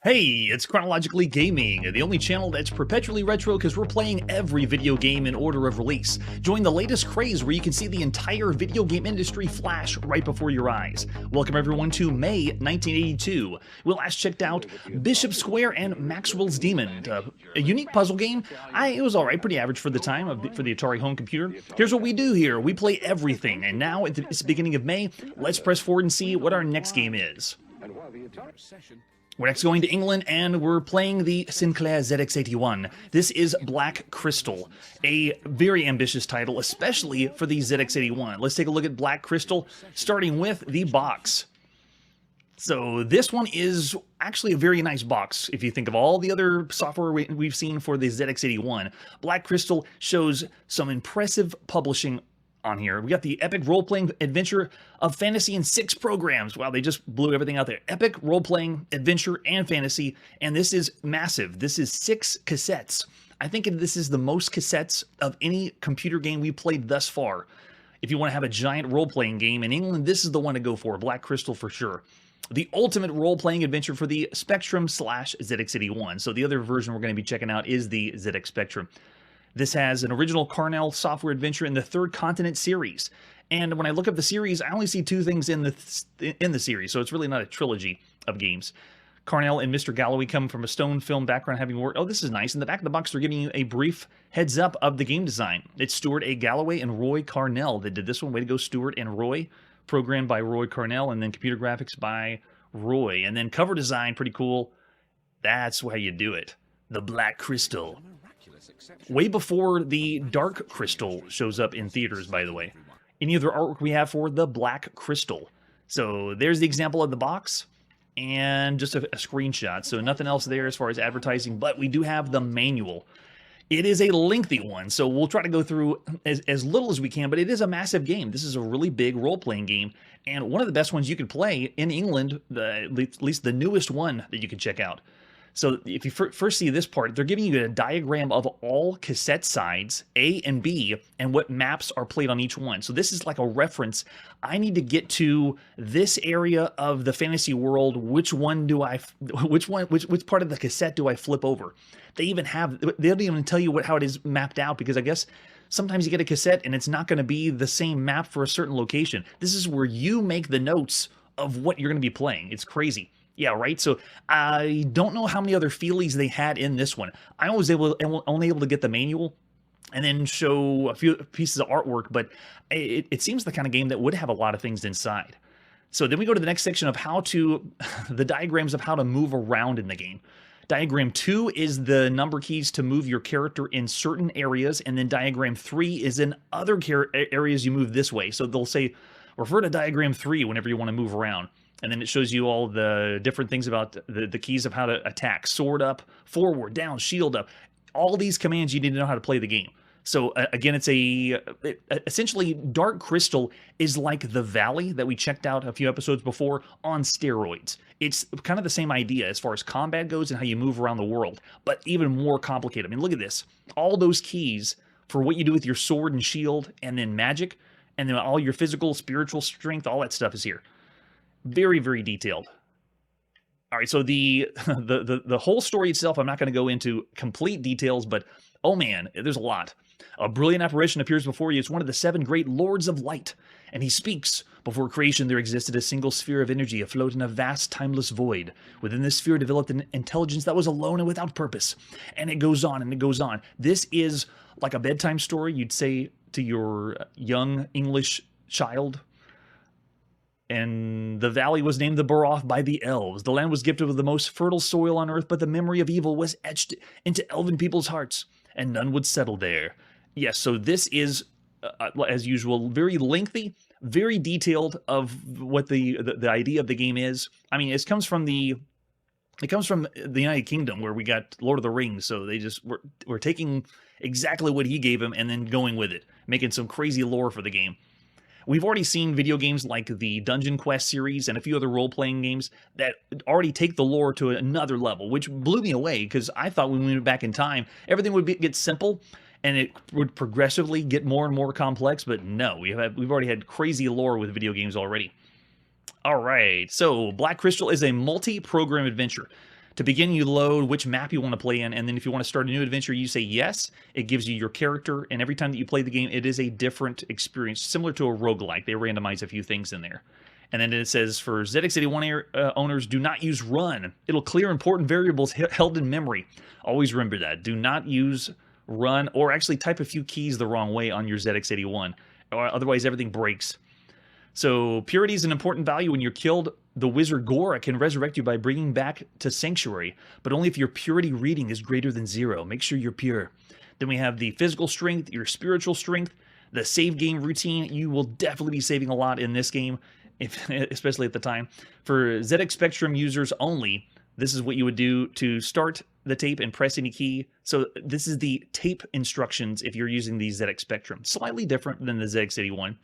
Hey, it's Chronologically Gaming, the only channel that's perpetually retro because we're playing every video game in order of release. Join the latest craze where you can see the entire video game industry flash right before your eyes. Welcome everyone to May 1982. We last checked out Bishop Square and Maxwell's Demon, a unique puzzle game. It was alright, pretty average for the time, for the Atari home computer. Here's what we do here, we play everything, and now it's the beginning of May, let's press forward and see what our next game is. We're next going to England, and we're playing the Sinclair ZX81. This is Black Crystal, a very ambitious title, especially for the ZX81. Let's take a look at Black Crystal, starting with the box. So this one is actually a very nice box. If you think of all the other software we've seen for the ZX81, Black Crystal shows some impressive publishing on here. We got the epic role-playing adventure of fantasy in 6 programs. Wow, they just blew everything out there. Epic role-playing adventure and fantasy, and this is massive. This is 6 cassettes. I think this is the most cassettes of any computer game we played thus far. If you want to have a giant role-playing game in England, this is the one to go for. Black Crystal for sure. The ultimate role-playing adventure for the Spectrum/ZX81. So the other version we're going to be checking out is the ZX Spectrum. This has an original Carnell software adventure in the Third Continent series. And when I look up the series, I only see 2 things in the series, so it's really not a trilogy of games. Carnell and Mr. Galloway come from a stone film background, having worked. Oh, this is nice. In the back of the box, they're giving you a brief heads up of the game design. It's Stuart A. Galloway and Roy Carnell that did this one. Way to go, Stuart and Roy. Programmed by Roy Carnell, and then computer graphics by Roy. And then cover design, pretty cool. That's how you do it. The Black Crystal. Way before the Dark Crystal shows up in theaters, by the way. Any other artwork we have for the Black Crystal. So there's the example of the box, and just a screenshot. So nothing else there as far as advertising, but we do have the manual. It is a lengthy one, so we'll try to go through as little as we can, but it is a massive game. This is a really big role-playing game, and one of the best ones you could play in England, at least the newest one that you can check out. So if you first see this part, they're giving you a diagram of all cassette sides, A and B, and what maps are played on each one. So this is like a reference. I need to get to this area of the fantasy world. Which part of the cassette do I flip over? They don't even tell you how it is mapped out, because I guess sometimes you get a cassette and it's not going to be the same map for a certain location. This is where you make the notes of what you're going to be playing. It's crazy. Yeah, right? So I don't know how many other feelies they had in this one. I was only able to get the manual and then show a few pieces of artwork, but it seems the kind of game that would have a lot of things inside. So then we go to the next section of the diagrams of how to move around in the game. Diagram 2 is the number keys to move your character in certain areas, and then diagram 3 is in other areas you move this way. So they'll say, refer to diagram 3 whenever you want to move around. And then it shows you all the different things about the keys of how to attack. Sword up, forward, down, shield up. All these commands you need to know how to play the game. So again, essentially Dark Crystal is like the Valley that we checked out a few episodes before on steroids. It's kind of the same idea as far as combat goes and how you move around the world, but even more complicated. I mean, look at this. All those keys for what you do with your sword and shield, and then magic, and then all your physical, spiritual strength, all that stuff is here. Very, very detailed. All right, so the whole story itself, I'm not going to go into complete details, but oh man, there's a lot. A brilliant apparition appears before you. It's one of the 7 great lords of light, and he speaks. Before creation, there existed a single sphere of energy afloat in a vast, timeless void. Within this sphere developed an intelligence that was alone and without purpose. And it goes on, and it goes on. This is like a bedtime story you'd say to your young English child. And the valley was named the Baroth by the elves. The land was gifted with the most fertile soil on earth, but the memory of evil was etched into elven people's hearts, and none would settle there. Yes, so this is, as usual, very lengthy, very detailed of what the idea of the game is. I mean, it comes from the United Kingdom, where we got Lord of the Rings, so they just were taking exactly what he gave him and then going with it, making some crazy lore for the game. We've already seen video games like the Dungeon Quest series and a few other role-playing games that already take the lore to another level, which blew me away, because I thought when we went back in time, everything would get simple and it would progressively get more and more complex, but no, we've already had crazy lore with video games already. All right, so Black Crystal is a multi-program adventure. To begin, you load which map you want to play in, and then if you want to start a new adventure, you say yes. It gives you your character, and every time that you play the game, it is a different experience, similar to a roguelike. They randomize a few things in there. And then it says, for ZX81 owners, do not use run. It'll clear important variables held in memory. Always remember that. Do not use run, or actually type a few keys the wrong way on your ZX81, or otherwise everything breaks. So purity is an important value. When you're killed, the wizard Gora can resurrect you by bringing back to Sanctuary, but only if your purity reading is greater than 0. Make sure you're pure. Then we have the physical strength, your spiritual strength, the save game routine. You will definitely be saving a lot in this game, especially at the time. For ZX Spectrum users only, this is what you would do to start the tape and press any key. So this is the tape instructions if you're using the ZX Spectrum. Slightly different than the ZX81.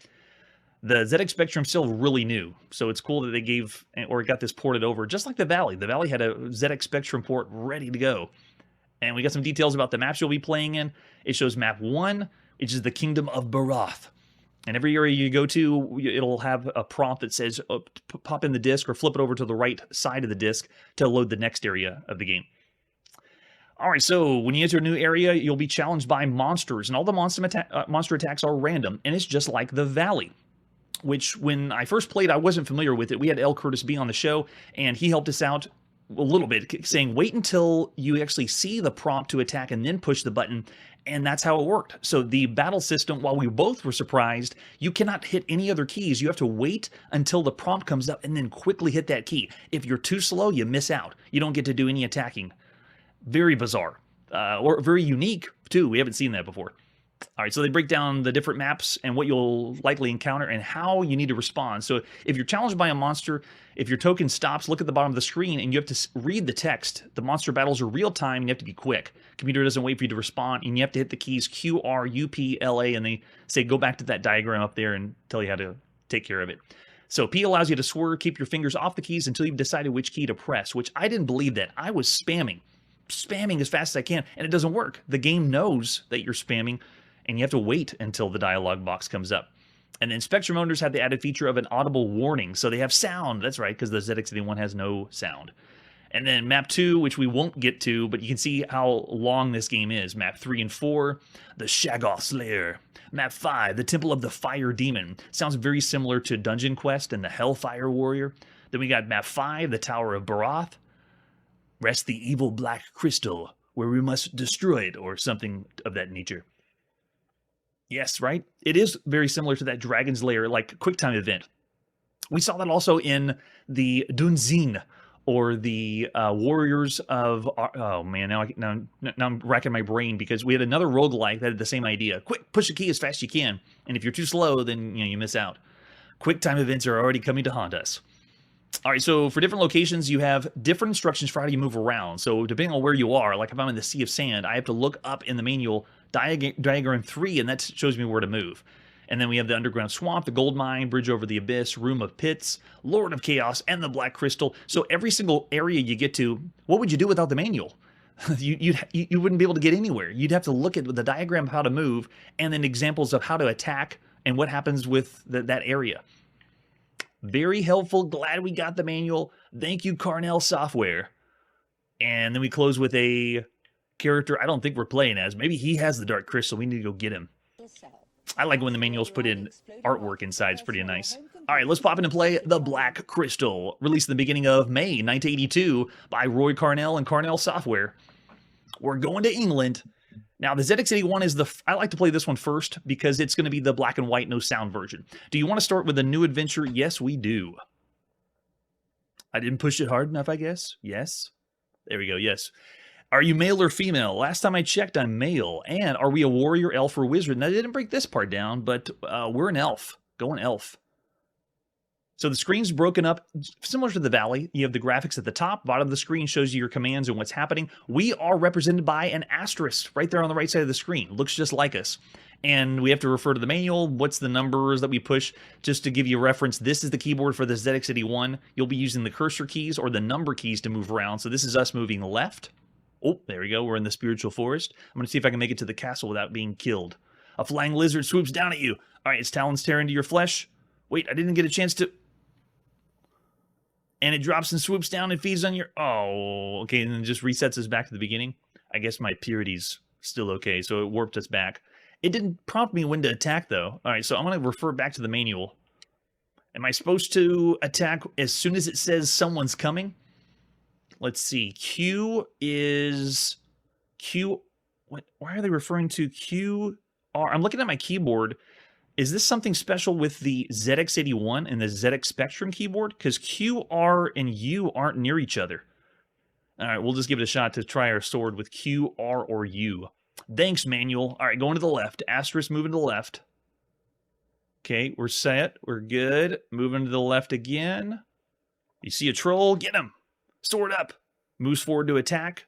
The ZX Spectrum still really new, so it's cool that they gave, or got this ported over, just like the Valley. The Valley had a ZX Spectrum port ready to go. And we got some details about the maps you'll be playing in. It shows map 1, which is the Kingdom of Barath. And every area you go to, it'll have a prompt that says, pop in the disc or flip it over to the right side of the disc to load the next area of the game. All right, so when you enter a new area, you'll be challenged by monsters, and all the monster attacks are random, and it's just like the Valley, which when I first played, I wasn't familiar with it. We had L. Curtis B on the show, and he helped us out a little bit, saying wait until you actually see the prompt to attack and then push the button, and that's how it worked. So the battle system, while we both were surprised, you cannot hit any other keys. You have to wait until the prompt comes up and then quickly hit that key. If you're too slow, you miss out. You don't get to do any attacking. Very bizarre, or very unique, too. We haven't seen that before. All right, so they break down the different maps and what you'll likely encounter and how you need to respond. So if you're challenged by a monster, if your token stops, look at the bottom of the screen and you have to read the text. The monster battles are real time and you have to be quick. Computer doesn't wait for you to respond, and you have to hit the keys Q, R, U, P, L, A, and they say go back to that diagram up there and tell you how to take care of it. So P allows you to swerve, keep your fingers off the keys until you've decided which key to press, which I didn't believe that. I was spamming as fast as I can, and it doesn't work. The game knows that you're spamming, and you have to wait until the dialog box comes up. And then Spectrum owners have the added feature of an audible warning, so they have sound. That's right, because the ZX81 has no sound. And then map 2, which we won't get to, but you can see how long this game is. Map 3 and 4, the Shaggoth Slayer. Map 5, the Temple of the Fire Demon. Sounds very similar to Dungeon Quest and the Hellfire Warrior. Then we got map 5, the Tower of Barath. Rest the evil black crystal, where we must destroy it, or something of that nature. Yes, right? It is very similar to that Dragon's Lair, like QuickTime event. We saw that also in the Dunzin, or the Warriors of... Oh, man, now I'm racking my brain, because we had another roguelike that had the same idea. Quick, push the key as fast as you can, and if you're too slow, then you miss out. QuickTime events are already coming to haunt us. All right, so for different locations, you have different instructions for how you move around. So depending on where you are, like if I'm in the Sea of Sand, I have to look up in the manual diagram 3, and that shows me where to move. And then we have the Underground Swamp, the Gold Mine, Bridge over the Abyss, Room of Pits, Lord of Chaos, and the Black Crystal. So every single area you get to, what would you do without the manual? you wouldn't be able to get anywhere. You'd have to look at the diagram of how to move, and then examples of how to attack and what happens with that area. Very helpful. Glad we got the manual. Thank you, Carnell Software. And then we close with a character I don't think we're playing as. Maybe he has the Dark Crystal. We need to go get him. I like when the manuals put in artwork inside. It's pretty nice. All right, let's pop in and play The Black Crystal, released in the beginning of May 1982 by Roy Carnell and Carnell Software. We're going to England. Now, the ZX81 is I like to play this one first because it's going to be the black and white, no sound version. Do you want to start with a new adventure? Yes, we do. I didn't push it hard enough, I guess. Yes. There we go, yes. Are you male or female? Last time I checked, I'm male. And are we a warrior, elf, or wizard? Now, I didn't break this part down, but we're an elf. Going elf. So the screen's broken up, similar to the Valley. You have the graphics at the top. Bottom of the screen shows you your commands and what's happening. We are represented by an asterisk right there on the right side of the screen. Looks just like us. And we have to refer to the manual. What's the numbers that we push? Just to give you a reference, this is the keyboard for the ZX81. You'll be using the cursor keys or the number keys to move around. So this is us moving left. Oh, there we go. We're in the spiritual forest. I'm going to see if I can make it to the castle without being killed. A flying lizard swoops down at you. All right, its talons tear into your flesh. Wait, I didn't get a chance to... and it drops and swoops down and feeds on your... Oh, okay, and then just resets us back to the beginning. I guess my purity's still okay, so it warped us back. It didn't prompt me when to attack, though. All right, so I'm going to refer back to the manual. Am I supposed to attack as soon as it says someone's coming? Let's see. Q is... Q... What? Why are they referring to Q? R? I'm looking at my keyboard. Is this something special with the ZX81 and the ZX Spectrum keyboard? Because Q, R, and U aren't near each other. All right, we'll just give it a shot to try our sword with Q, R, or U. Thanks, manual. All right, going to the left. Asterisk moving to the left. Okay, we're set. We're good. Moving to the left again. You see a troll? Get him. Sword up. Moves forward to attack.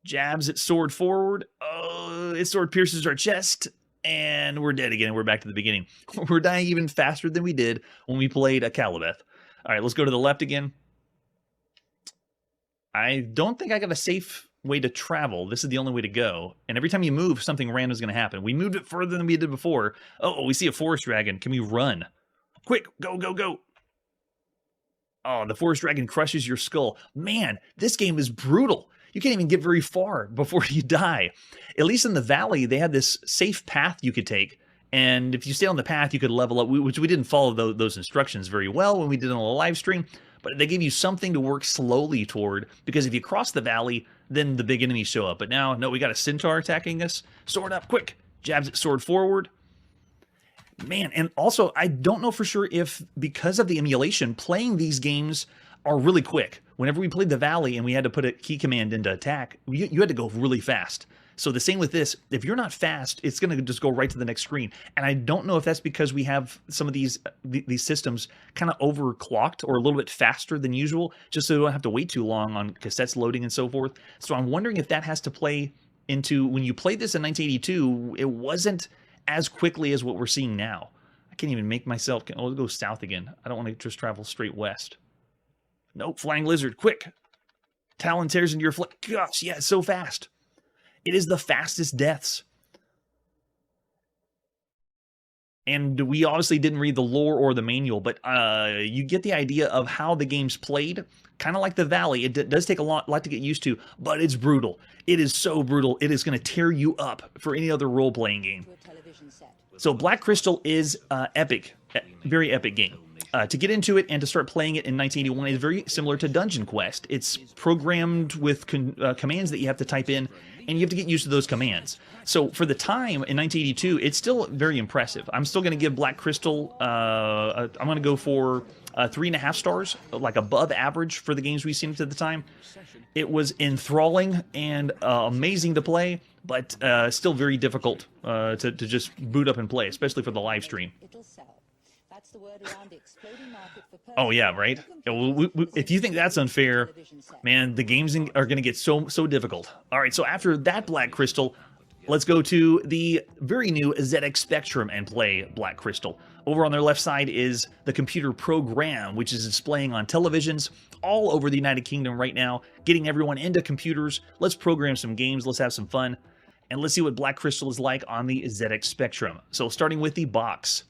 Jabs its sword forward. Oh, its sword pierces our chest. And we're dead again. We're back to the beginning. We're dying even faster than we did when we played a Calibeth. All right, let's go to the left again. I don't think I got a safe way to travel. This is the only way to go. And every time you move, something random is going to happen. We moved it further than we did before. Oh, we see a forest dragon. Can we run? Quick, go, go, go. Oh, the forest dragon crushes your skull. Man, this game is brutal. You can't even get very far before you die. At least in the valley, they had this safe path you could take. And if you stay on the path, you could level up, which we didn't follow those instructions very well when we did it on a live stream. But they gave you something to work slowly toward, because if you cross the valley, then the big enemies show up. But now, no, we got a centaur attacking us. Sword up, quick. Jabs its sword forward. Man, and also, I don't know for sure if, because of the emulation, playing these games are really quick. Whenever we played the Valley and we had to put a key command into attack, you had to go really fast. So the same with this, if you're not fast, it's going to just go right to the next screen. And I don't know if that's because we have some of these systems kind of overclocked or a little bit faster than usual, just so we don't have to wait too long on cassettes loading and so forth. So I'm wondering if that has to play into, when you played this in 1982, it wasn't as quickly as what we're seeing now. I can't even make myself... Oh, let's go south again. I don't want to just travel straight west. Nope, flying lizard, quick. Talon tears into your flesh. Gosh, yeah, it's so fast. It is the fastest deaths. And we obviously didn't read the lore or the manual, but you get the idea of how the game's played. Kind of like the Valley. It does take a lot to get used to, but it's brutal. It is so brutal. It is going to tear you up for any other role-playing game. So Black Crystal is epic. Very epic game. To get into it and to start playing it in 1981 is very similar to Dungeon Quest. It's programmed with commands that you have to type in, and you have to get used to those commands. So for the time in 1982, it's still very impressive. I'm still going to give Black Crystal, I'm going to go for 3.5 stars, like above average for the games we've seen at the time. It was enthralling and amazing to play, but still very difficult to just boot up and play, especially for the live stream. Oh yeah, right? If you think that's unfair, man, the games are going to get so difficult. All right, so after that Black Crystal, let's go to the very new ZX Spectrum and play Black Crystal. Over on their left side is the computer program, which is displaying on televisions all over the United Kingdom right now, getting everyone into computers. Let's program some games, let's have some fun, and let's see what Black Crystal is like on the ZX Spectrum. So starting with the box.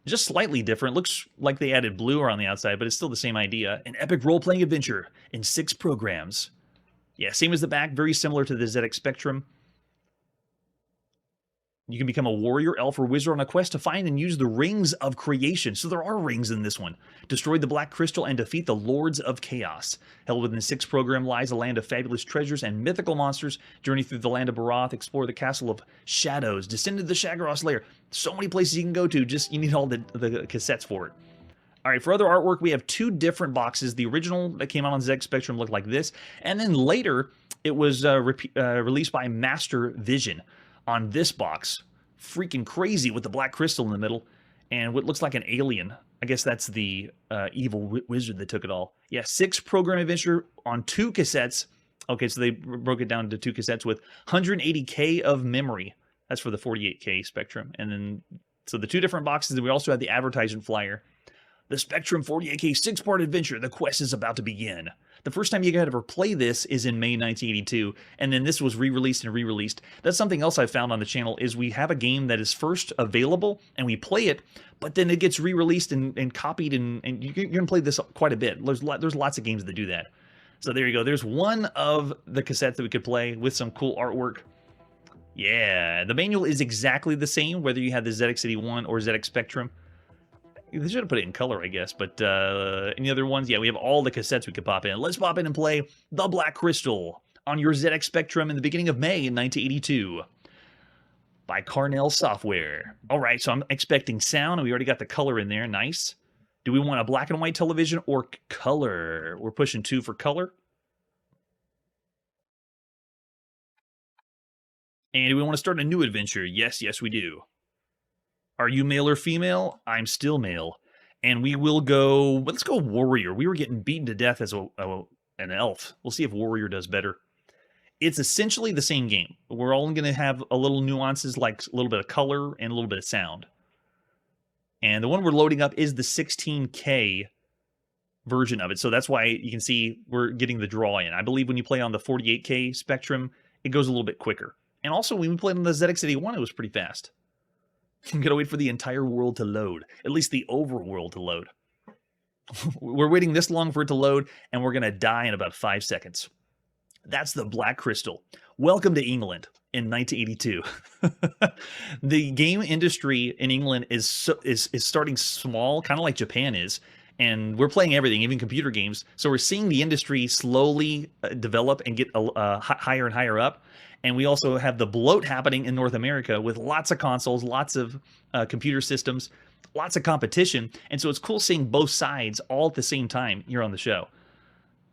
Just slightly different. Looks like they added blue around the outside, but it's still the same idea. An epic role-playing adventure in 6 programs. Yeah, same as the back, very similar to the ZX Spectrum. You can become a warrior, elf, or wizard on a quest to find and use the rings of creation. So there are rings in this one. Destroy the Black Crystal and defeat the Lords of Chaos. Held within the 6 program lies a land of fabulous treasures and mythical monsters. Journey through the land of Barath, explore the castle of shadows, descend into the Shaggoth's lair. So many places you can go to, just you need all the cassettes for it. All right, for other artwork, we have 2 different boxes. The original that came out on ZX Spectrum looked like this, and then later it was released by Master Vision on this box. Freaking crazy with the Black Crystal in the middle and what looks like an alien. I guess that's the evil wizard that took it all. Yeah, 6 program adventure on 2 cassettes. Okay, so they broke it down to 2 cassettes with 180K of memory. That's for the 48K Spectrum. And then, so the 2 different boxes, and we also had the advertisement flyer. The Spectrum 48K 6-part adventure. The quest is about to begin. The first time you could ever play this is in May 1982, and then this was re-released and re-released. That's something else I found on the channel, is we have a game that is first available, and we play it, but then it gets re-released and copied, and you're going to play this quite a bit. There's lots of games that do that. So there you go. There's one of the cassettes that we could play with some cool artwork. Yeah, the manual is exactly the same, whether you have the ZX81 or ZX Spectrum. They should have put it in color, I guess, but any other ones? Yeah, we have all the cassettes we could pop in. Let's pop in and play The Black Crystal on your ZX Spectrum in the beginning of May in 1982 by Carnell Software. All right, so I'm expecting sound, and we already got the color in there. Nice. Do we want a black and white television or color? We're pushing 2 for color. And do we want to start a new adventure? Yes, yes, we do. Are you male or female? I'm still male. And we will go, let's go warrior. We were getting beaten to death as an elf. We'll see if warrior does better. It's essentially the same game. We're all going to have a little nuances, like a little bit of color and a little bit of sound. And the one we're loading up is the 16K version of it. So that's why you can see we're getting the draw in. I believe when you play on the 48K Spectrum, it goes a little bit quicker. And also, when we played on the ZX81, it was pretty fast. I'm going to wait for the entire world to load. At least the overworld to load. We're waiting this long for it to load, and we're going to die in about 5 seconds. That's the Black Crystal. Welcome to England in 1982. The game industry in England is starting small, kind of like Japan is, and we're playing everything, even computer games. So we're seeing the industry slowly develop and get higher and higher up. And we also have the bloat happening in North America with lots of consoles, lots of computer systems, lots of competition. And so it's cool seeing both sides all at the same time here on the show.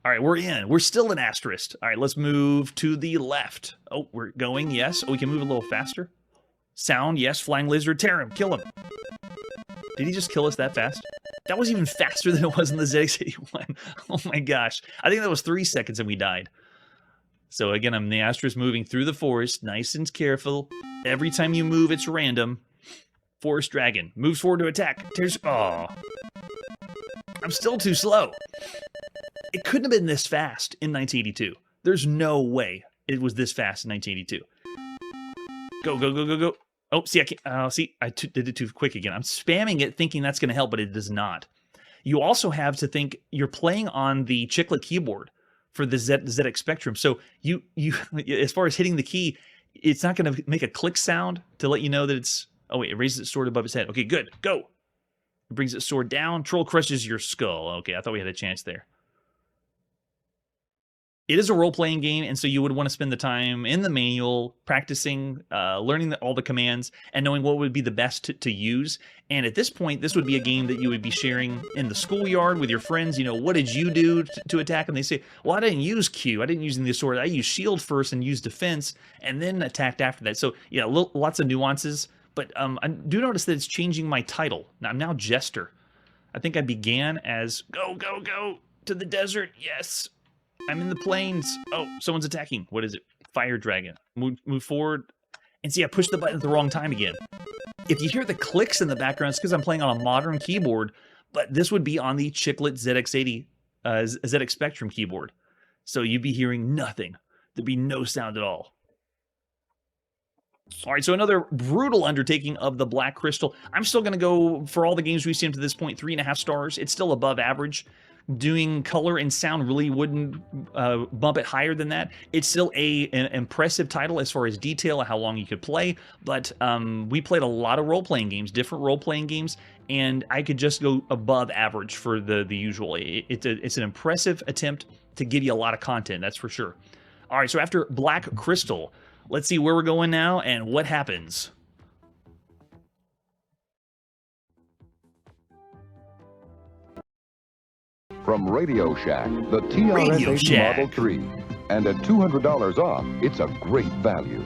All right, we're in. We're still in asterisk. All right, let's move to the left. Oh, we're going, yes. Oh, we can move a little faster. Sound, yes. Flying lizard, tear him, kill him. Did he just kill us that fast? That was even faster than it was in the ZX81. Oh my gosh. I think that was 3 seconds and we died. So again, I'm the asterisk moving through the forest, nice and careful. Every time you move, it's random. Forest dragon moves forward to attack. Tears. Oh, I'm still too slow. It couldn't have been this fast in 1982. There's no way it was this fast in 1982. Go, go, go, go, go. Oh, see, I can't. See, I did it too quick again. I'm spamming it, thinking that's going to help, but it does not. You also have to think you're playing on the chiclet keyboard for the ZX Spectrum. So you as far as hitting the key, it's not going to make a click sound to let you know that it's... Oh, wait, it raises its sword above his head. Okay, good. Go. It brings its sword down. Troll crushes your skull. Okay, I thought we had a chance there. It is a role-playing game, and so you would want to spend the time in the manual, practicing, learning all the commands, and knowing what would be the best to use. And at this point, this would be a game that you would be sharing in the schoolyard with your friends. You know, what did you do to attack? And they say, well, I didn't use Q. I didn't use the sword. I used shield first and used defense, and then attacked after that. So, yeah, lots of nuances. But I do notice that it's changing my title. Now, I'm now Jester. I think I began as, go, go, go to the desert. Yes. I'm in the plains. Oh, someone's attacking. What is it? Fire dragon. Move forward. And see, I pushed the button at the wrong time again. If you hear the clicks in the background, it's because I'm playing on a modern keyboard, but this would be on the chiclet ZX80, ZX Spectrum keyboard. So you'd be hearing nothing. There'd be no sound at all. All right, so another brutal undertaking of the Black Crystal. I'm still going to go, for all the games we've seen to this point, 3.5 stars. It's still above average. Doing color and sound really wouldn't bump it higher than that. It's still an impressive title as far as detail, how long you could play, but we played a lot of role-playing games, different role-playing games, and I could just go above average for the usual. It's an impressive attempt to give you a lot of content, that's for sure. All right, so after Black Crystal, let's see where we're going now and what happens. From Radio Shack, the TRS-80 Model 3. And at $200 off, it's a great value.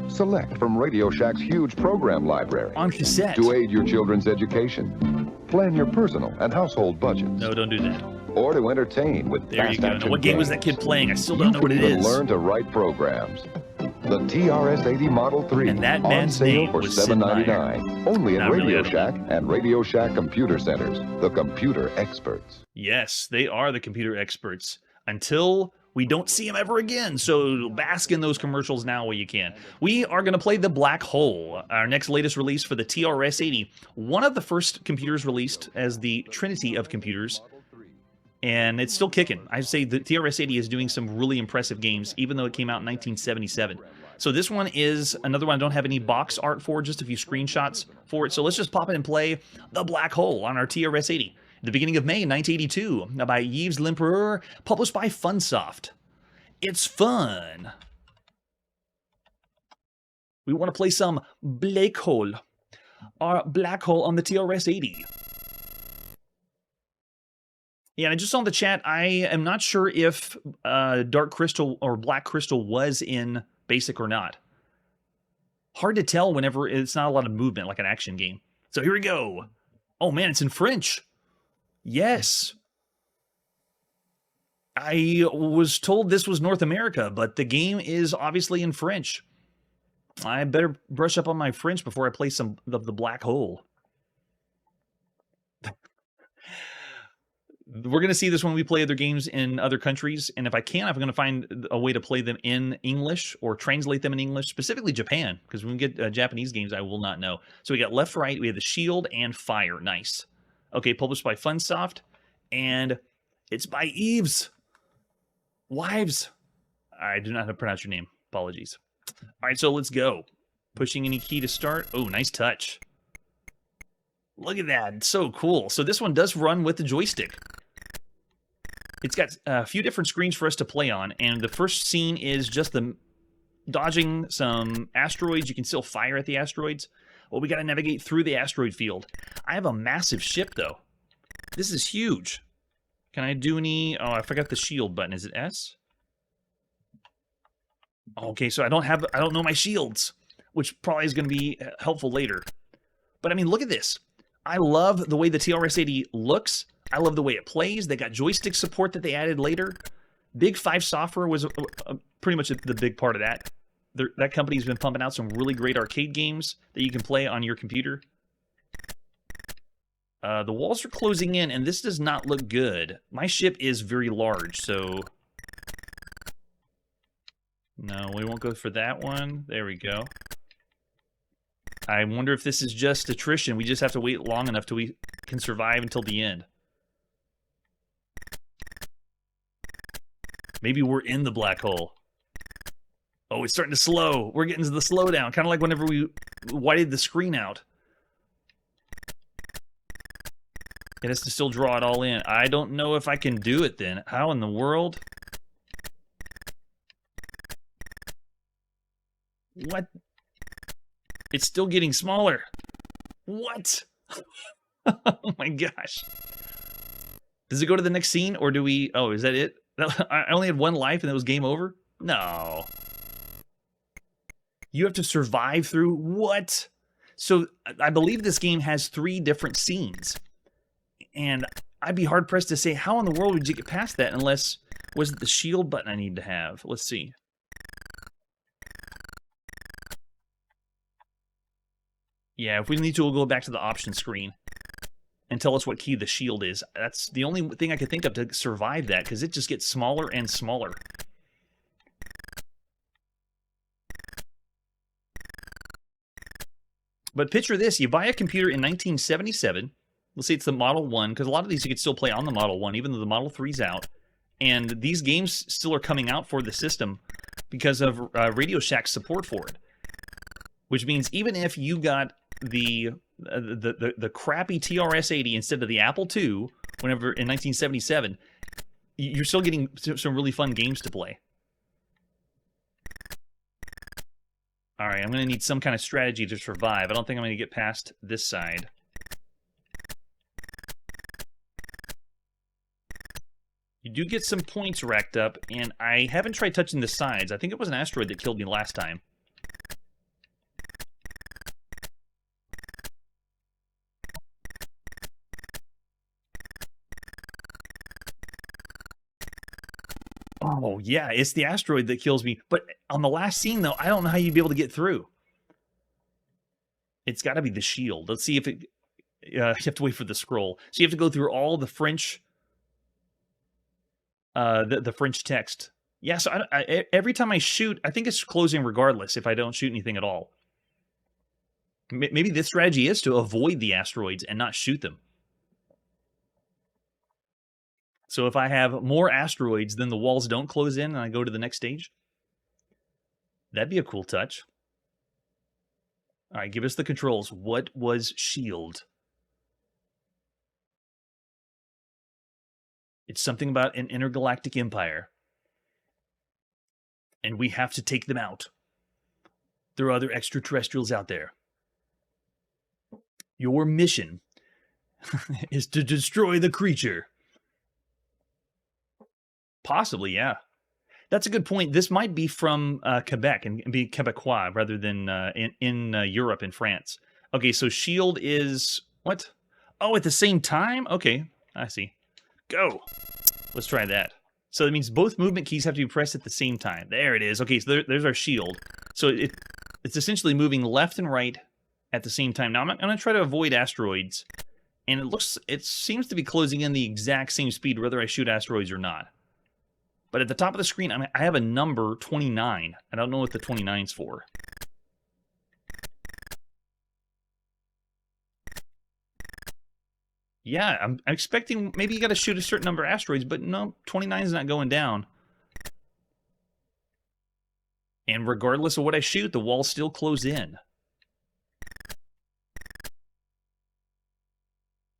Select from Radio Shack's huge program library. On cassette. To aid your children's education. Plan your personal and household budgets. No, don't do that. Or to entertain with there you go. Now, what game was that kid playing? I still don't know what it is. You can learn to write programs. The TRS-80 Model 3 and that man's name for was $7.99. Only at Radio really Shack and Radio Shack Computer Centers, the computer experts. Yes, they are the computer experts. until we don't see him ever again. So bask in those commercials now while you can. We are going to play the Black Hole, our next latest release for the TRS-80. One of the first computers released as the Trinity of computers. And it's still kicking. I say the TRS-80 is doing some really impressive games, even though it came out in 1977. So this one is another one I don't have any box art for, just a few screenshots for it. So let's just pop in and play the Black Hole on our TRS-80. The beginning of May 1982, by Yves L'Empereur, published by Funsoft. It's fun. We want to play some Black Hole. Our Black Hole on the TRS-80. Yeah, and I just saw in the chat, I am not sure if Dark Crystal or Black Crystal was in Basic or not. Hard to tell whenever it's not a lot of movement, like an action game. So here we go. Oh man, it's in French. Yes. I was told this was North America, but the game is obviously in French. I better brush up on my French before I play some of the Black Hole. We're going to see this when we play other games in other countries, and if I can, I'm going to find a way to play them in English or translate them in English, specifically Japan, because when we get Japanese games, I will not know. So we got left, right, we have the shield and fire. Nice. Okay, published by Funsoft, and it's by Yves. Wives. I do not know how to pronounce your name. Apologies. All right, so let's go. Pushing any key to start. Oh, nice touch. Look at that. It's so cool. So this one does run with the joystick. It's got a few different screens for us to play on, and the first scene is just the dodging some asteroids. You can still fire at the asteroids. Well, we got to navigate through the asteroid field. I have a massive ship, though. This is huge. Can I do any... Oh, I forgot the shield button. Is it S? Okay, so I don't know my shields, which probably is going to be helpful later. But, I mean, look at this. I love the way the TRS-80 looks. I love the way it plays. They got joystick support that they added later. Big 5 Software was pretty much the big part of that. That company's been pumping out some really great arcade games that you can play on your computer. The walls are closing in, and this does not look good. My ship is very large, so... No, we won't go for that one. There we go. I wonder if this is just attrition. We just have to wait long enough till we can survive until the end. Maybe we're in the black hole. Oh, it's starting to slow. We're getting to the slowdown, kind of like whenever we whited the screen out. It has to still draw it all in. I don't know if I can do it then. How in the world? What? It's still getting smaller. What? Oh my gosh. Does it go to the next scene, or do we... Oh, is that it? I only had one life and it was game over? No. You have to survive through... What? So, I believe this game has 3 different scenes. And I'd be hard-pressed to say, how in the world would you get past that unless... Was it the shield button I need to have? Let's see. Yeah, if we need to, we'll go back to the option screen and tell us what key the shield is. That's the only thing I could think of to survive that, because it just gets smaller and smaller. But picture this, you buy a computer in 1977, let's say it's the Model 1, because a lot of these you could still play on the Model 1, even though the Model 3's out, and these games still are coming out for the system because of Radio Shack's support for it. Which means even if you got the crappy TRS-80 instead of the Apple II, whenever in 1977, you're still getting some really fun games to play. All right, I'm going to need some kind of strategy to survive. I don't think I'm going to get past this side. You do get some points racked up, and I haven't tried touching the sides. I think it was an asteroid that killed me last time. Oh, yeah, it's the asteroid that kills me. But on the last scene, though, I don't know how you'd be able to get through. It's got to be the shield. Let's see if it... you have to wait for the scroll. So you have to go through all the French the French text. Yeah, so every time I shoot, I think it's closing regardless if I don't shoot anything at all. Maybe the strategy is to avoid the asteroids and not shoot them. So if I have more asteroids, then the walls don't close in and I go to the next stage. That'd be a cool touch. All right, give us the controls. What was shield? It's something about an intergalactic empire. And we have to take them out. There are other extraterrestrials out there. Your mission is to destroy the creature. Possibly, yeah. That's a good point. This might be from Quebec and be Quebecois rather than in Europe and France. Okay, so shield is... What? Oh, at the same time? Okay, I see. Go. Let's try that. So that means both movement keys have to be pressed at the same time. There it is. Okay, so there's our shield. So it's essentially moving left and right at the same time. Now I'm going to try to avoid asteroids. And it seems to be closing in the exact same speed whether I shoot asteroids or not. But at the top of the screen, I have a number 29. I don't know what the 29's for. Yeah, I'm expecting maybe you got to shoot a certain number of asteroids, but no, 29 is not going down. And regardless of what I shoot, the walls still close in.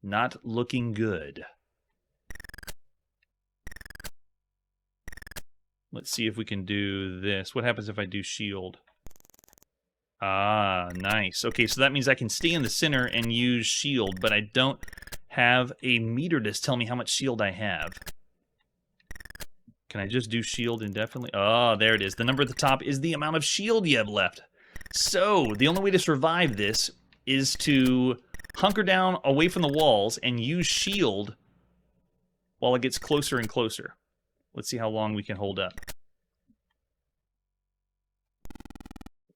Not looking good. Let's see if we can do this. What happens if I do shield? Ah, nice. Okay, so that means I can stay in the center and use shield, but I don't have a meter to tell me how much shield I have. Can I just do shield indefinitely? Oh, there it is. The number at the top is the amount of shield you have left. So, the only way to survive this is to hunker down away from the walls and use shield while it gets closer and closer. Let's see how long we can hold up.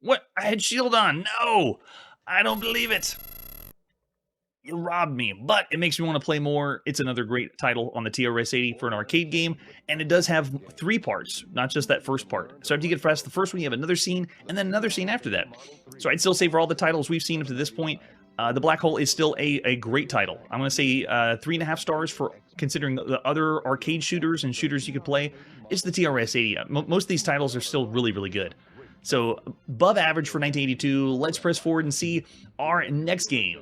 What? I had shield on. No! I don't believe it. You robbed me, but it makes me want to play more. It's another great title on the TRS-80 for an arcade game, and it does have 3 parts, not just that first part. So after you get past the first one, you have another scene, and then another scene after that. So I'd still say for all the titles we've seen up to this point, The Black Hole is still a great title. I'm going to say 3.5 stars for considering the other arcade shooters and shooters you could play. It's the TRS-80. Most of these titles are still really, really good. So above average for 1982. Let's press forward and see our next game.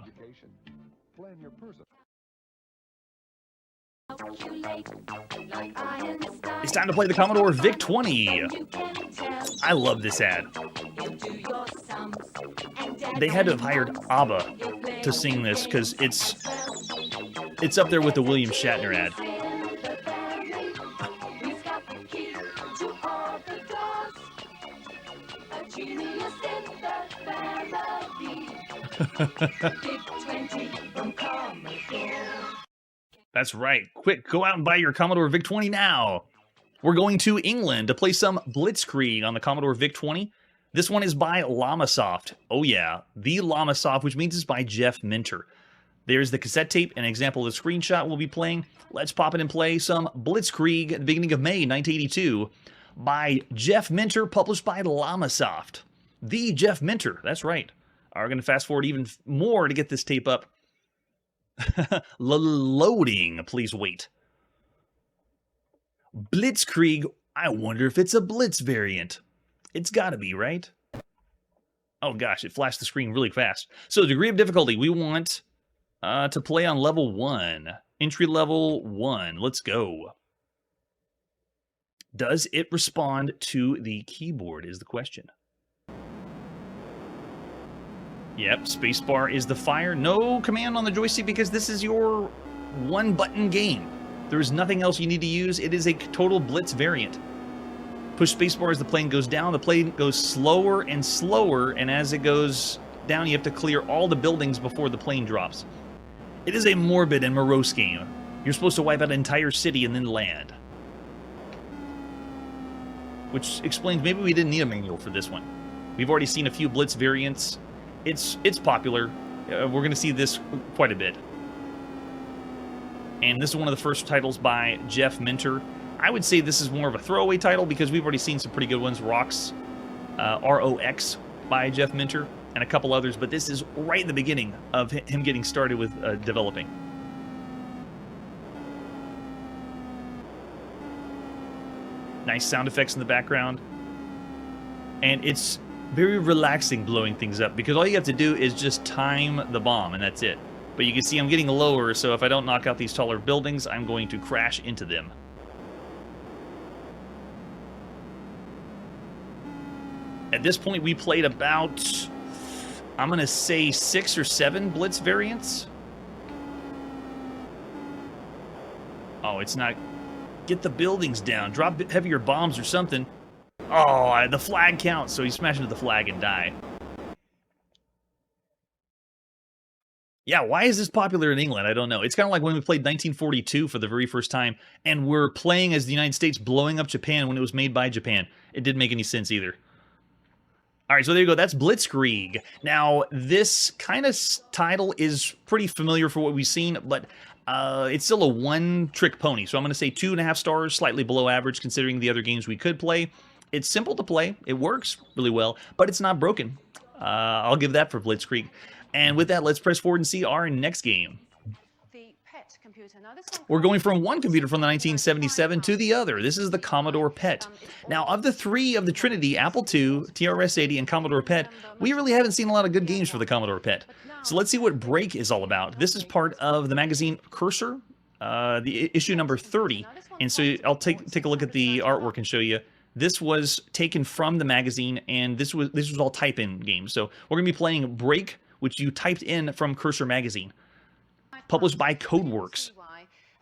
It's time to play the Commodore VIC-20. I love this ad. They had to have hired ABBA to sing this because it's up there with the William Shatner ad. That's right. Quick, go out and buy your Commodore VIC-20 now. We're going to England to play some Blitzkrieg on the Commodore VIC-20. This one is by Llamasoft. Oh yeah, the Llamasoft, which means it's by Jeff Minter. There's the cassette tape, an example of the screenshot we'll be playing. Let's pop in and play some Blitzkrieg at the beginning of May 1982 by Jeff Minter, published by Llamasoft. The Jeff Minter, that's right. We're going to fast forward even more to get this tape up. Loading, please wait. Blitzkrieg, I wonder if it's a Blitz variant. It's gotta be, right? Oh gosh, it flashed the screen really fast. So degree of difficulty, we want to play on level 1. Entry level 1, let's go. Does it respond to the keyboard is the question. Yep, spacebar is the fire. No command on the joystick because this is your one-button game. There is nothing else you need to use. It is a total Blitz variant. Push spacebar as the plane goes down. The plane goes slower and slower, and as it goes down, you have to clear all the buildings before the plane drops. It is a morbid and morose game. You're supposed to wipe out an entire city and then land. Which explains maybe we didn't need a manual for this one. We've already seen a few Blitz variants. It's popular. We're going to see this quite a bit. And this is one of the first titles by Jeff Minter. I would say this is more of a throwaway title because we've already seen some pretty good ones. Rocks, ROX by Jeff Minter, and a couple others, but this is right in the beginning of him getting started with developing. Nice sound effects in the background. And it's very relaxing blowing things up because all you have to do is just time the bomb and that's it. But you can see I'm getting lower, so if I don't knock out these taller buildings, I'm going to crash into them. At this point, we played about, I'm going to say 6 or 7 Blitz variants. Oh, it's not... Get the buildings down. Drop heavier bombs or something. Oh, the flag counts, so he's smashing into the flag and die. Yeah, why is this popular in England? I don't know. It's kind of like when we played 1942 for the very first time, and we're playing as the United States blowing up Japan when it was made by Japan. It didn't make any sense either. All right, so there you go. That's Blitzkrieg. Now, this kind of title is pretty familiar for what we've seen, but it's still a one-trick pony. So I'm going to say 2.5 stars, slightly below average considering the other games we could play. It's simple to play. It works really well, but it's not broken. I'll give that for Blitzkrieg. And with that, let's press forward and see our next game. We're going from one computer from the 1977 to the other. This is the Commodore PET. Now, of the three of the Trinity, Apple II, TRS-80, and Commodore PET, we really haven't seen a lot of good games for the Commodore PET. So let's see what Break is all about. This is part of the magazine Cursor, the issue number 30. And so I'll take a look at the artwork and show you. This was taken from the magazine, and this was all type-in games. So we're going to be playing Break, which you typed in from Cursor magazine. Published by Codeworks.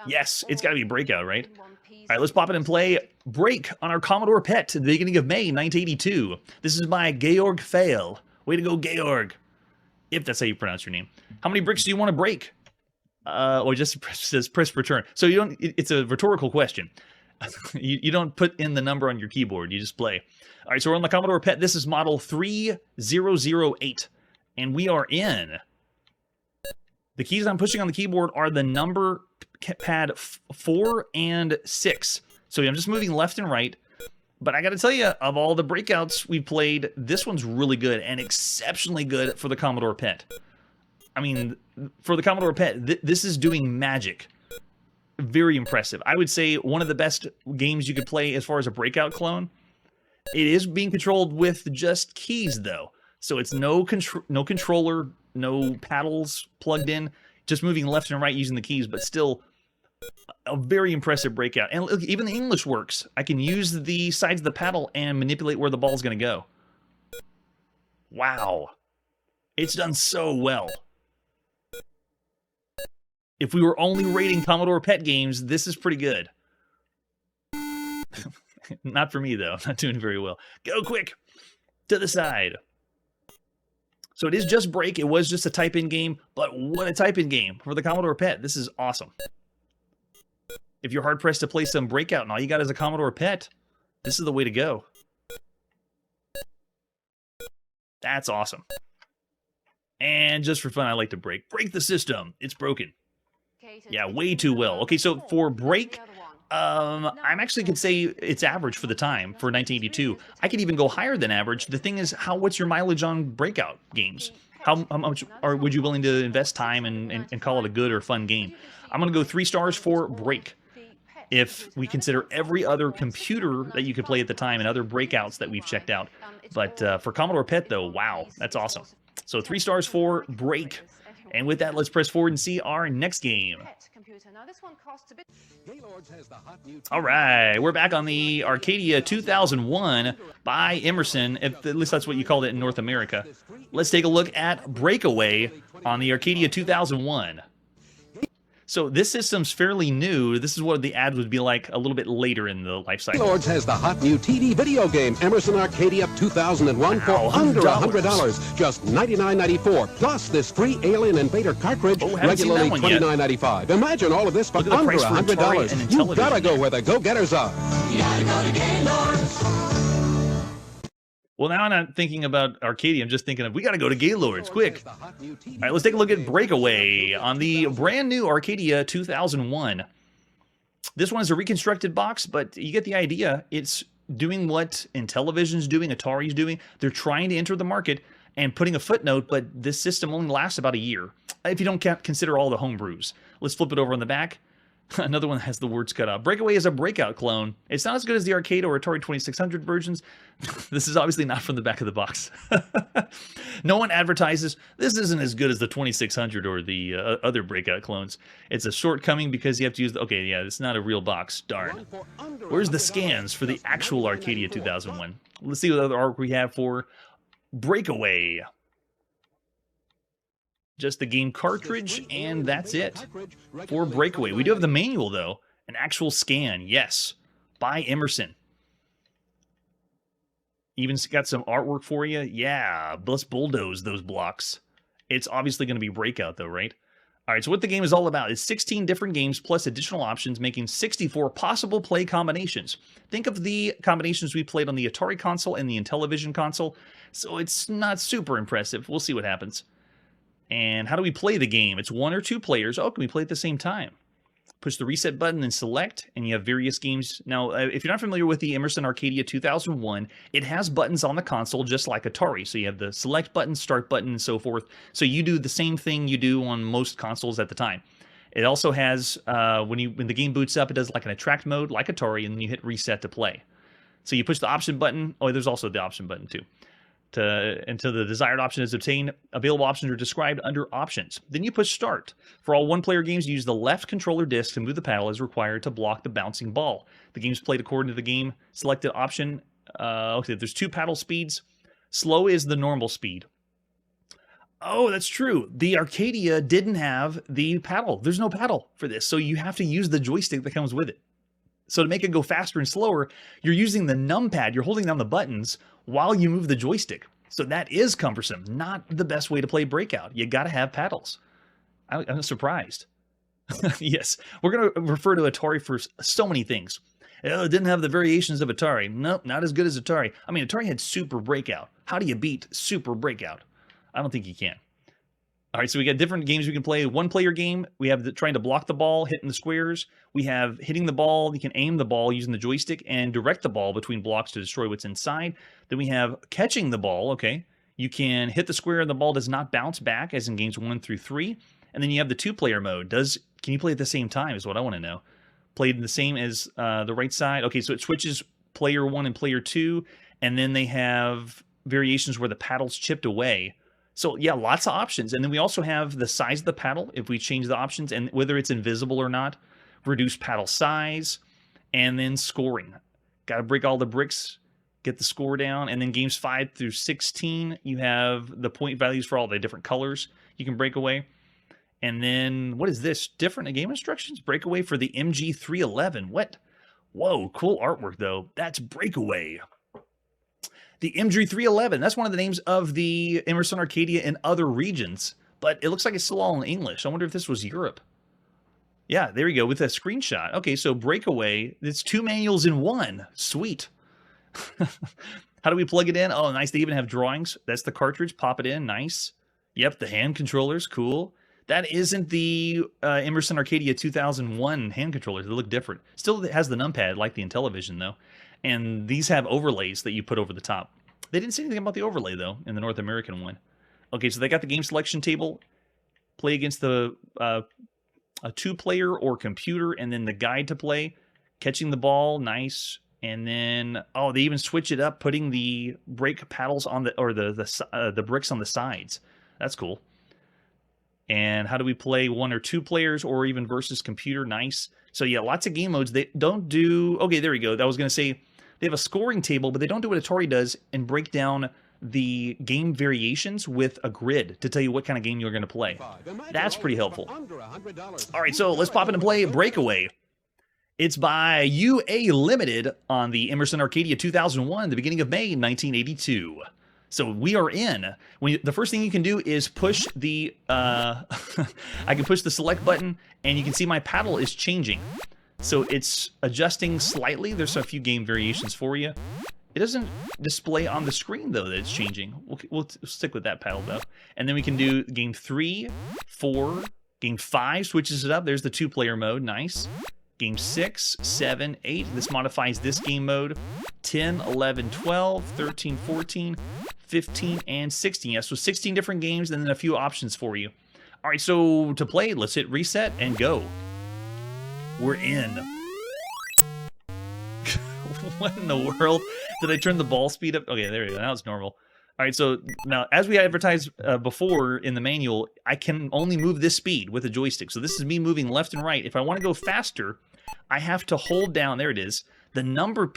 Yes, it's got to be Breakout, right? All right, let's pop it and play Break on our Commodore PET at the beginning of May 1982. This is by Georg Fail. Way to go, Georg. If that's how you pronounce your name. How many bricks do you want to break? Or just says press return. So you don't. It's a rhetorical question. You don't put in the number on your keyboard. You just play. All right, so we're on the Commodore PET. This is model 3008. And we are in... The keys I'm pushing on the keyboard are the number pad 4 and 6. So I'm just moving left and right. But I got to tell you, of all the breakouts we played, this one's really good and exceptionally good for the Commodore PET. I mean, for the Commodore PET, this is doing magic. Very impressive. I would say one of the best games you could play as far as a breakout clone. It is being controlled with just keys, though. So it's no controller, no paddles plugged in, just moving left and right using the keys, but still a very impressive breakout. And look, even the English works. I can use the sides of the paddle and manipulate where the ball's going to go. Wow. It's done so well. If we were only rating Commodore PET games, this is pretty good. Not for me, though. Not doing very well. Go quick. To the side. So it is just Break. It was just a type-in game, but what a type-in game for the Commodore PET. This is awesome. If you're hard-pressed to play some Breakout and all you got is a Commodore PET, this is the way to go. That's awesome. And just for fun, I like to break the system. It's broken. Yeah, way too well. Okay, so for Break... I actually could say it's average for the time, for 1982. I could even go higher than average. The thing is, what's your mileage on breakout games? How much would you willing to invest time and call it a good or fun game? I'm going to go 3 stars for Break. If we consider every other computer that you could play at the time and other breakouts that we've checked out. But for Commodore PET, though, wow, that's awesome. So 3 stars for Break. And with that, let's press forward and see our next game. All right, we're back on the Arcadia 2001 by Emerson, at least that's what you called it in North America. Let's take a look at Breakaway on the Arcadia 2001. So this system's fairly new. This is what the ad would be like a little bit later in the life cycle. Gaylord's has the hot new TV video game, Emerson Arcadia 2001, for under $100. Just $99.94, plus this free Alien Invader cartridge, regularly $29.95. Imagine all of this for under $100. You gotta go where the go-getters are. You gotta go to Gaylord's. Well, now I'm not thinking about Arcadia. I'm just thinking of, we got to go to Gaylord's, quick. All right, let's take a look at Breakaway on the brand new Arcadia 2001. This one is a reconstructed box, but you get the idea. It's doing what Intellivision's doing, Atari's doing. They're trying to enter the market and putting a footnote, but this system only lasts about a year, if you don't consider all the homebrews. Let's flip it over on the back. Another one that has the words cut out. Breakaway is a breakout clone. It's not as good as the Arcade or Atari 2600 versions. This is obviously not from the back of the box. No one advertises, this isn't as good as the 2600 or the other breakout clones. It's a shortcoming because you have to use the, okay, yeah, it's not a real box. Darn. Where's the scans for the actual Arcadia 2001? Let's see what other artwork we have for Breakaway. Just the game cartridge, and that's it for Breakaway. We do have the manual, though. An actual scan, yes, by Emerson. Even got some artwork for you. Yeah, let's bulldoze those blocks. It's obviously going to be Breakout, though, right? All right, so what the game is all about is 16 different games plus additional options, making 64 possible play combinations. Think of the combinations we played on the Atari console and the Intellivision console, so it's not super impressive. We'll see what happens. And how do we play the game? It's 1 or 2 players. Oh, can we play at the same time? Push the reset button and select, and you have various games. Now, if you're not familiar with the Emerson Arcadia 2001, it has buttons on the console just like Atari. So you have the select button, start button, and so forth. So you do the same thing you do on most consoles at the time. It also has, when the game boots up, it does like an attract mode like Atari, and then you hit reset to play. So you push the option button. Oh, there's also the option button too. Until the desired option is obtained, available options are described under options. Then you push start. For all one-player games, you use the left controller disc to move the paddle as required to block the bouncing ball. The game is played according to the game selected option. Okay, there's 2 paddle speeds. Slow is the normal speed. Oh, that's true. The Arcadia didn't have the paddle. There's no paddle for this, so you have to use the joystick that comes with it. So to make it go faster and slower, you're using the numpad. You're holding down the buttons while you move the joystick. So that is cumbersome. Not the best way to play Breakout. You got to have paddles. I'm surprised. Yes, we're going to refer to Atari for so many things. Oh, it didn't have the variations of Atari. Nope, not as good as Atari. I mean, Atari had Super Breakout. How do you beat Super Breakout? I don't think you can. All right, so we got different games we can play. One-player game, we have trying to block the ball, hitting the squares. We have hitting the ball. You can aim the ball using the joystick and direct the ball between blocks to destroy what's inside. Then we have catching the ball, okay. You can hit the square and the ball does not bounce back, as in games 1 through 3. And then you have the 2-player mode. Can you play at the same time is what I want to know. Played the same as the right side. Okay, so it switches player 1 and player 2. And then they have variations where the paddle's chipped away. So yeah, lots of options. And then we also have the size of the paddle, if we change the options, and whether it's invisible or not, reduce paddle size, and then scoring. Got to break all the bricks, get the score down, and then games 5 through 16, you have the point values for all the different colors you can break away. And then, what is this? Different game instructions? Breakaway for the MG311. What? Whoa, cool artwork, though. That's Breakaway. The MG311, that's one of the names of the Emerson Arcadia in other regions, but it looks like it's still all in English. I wonder if this was Europe. Yeah, there you go, with a screenshot. Okay, so Breakaway, it's 2 manuals in 1. Sweet. How do we plug it in? Oh, nice. They even have drawings. That's the cartridge. Pop it in. Nice. Yep, the hand controllers. Cool. That isn't the Emerson Arcadia 2001 hand controllers. They look different. Still has the numpad like the Intellivision, though. And these have overlays that you put over the top. They didn't say anything about the overlay, though, in the North American one. Okay, so they got the game selection table. Play against the a 2-player or computer, and then the guide to play. Catching the ball, nice. And then, oh, they even switch it up, putting the brake paddles on the bricks on the sides. That's cool. And how do we play 1 or 2 players, or even versus computer? Nice. So yeah, lots of game modes. They don't do... Okay, there we go. I was going to say they have a scoring table, but they don't do what Atari does and break down the game variations with a grid to tell you what kind of game you're going to play. That's pretty helpful. All right, so let's pop in and play Breakaway. It's by UA Limited on the Emerson Arcadia 2001, the beginning of May 1982. So we are in. The first thing you can do is push the... I can push the select button, and you can see my paddle is changing. So it's adjusting slightly. There's a few game variations for you. It doesn't display on the screen, though, that it's changing. We'll stick with that paddle, though. And then we can do game 3, 4, game 5 switches it up. There's the 2-player mode. Nice. Game 6, 7, 8. This modifies this game mode. 10, 11, 12, 13, 14, 15, and 16. Yeah, so 16 different games and then a few options for you. All right, so to play, let's hit reset and go. We're in. What in the world? Did I turn the ball speed up? Okay, there we go. Now it's normal. All right, so now, as we advertised before in the manual, I can only move this speed with a joystick. So this is me moving left and right. If I want to go faster, I have to hold down, there it is, the number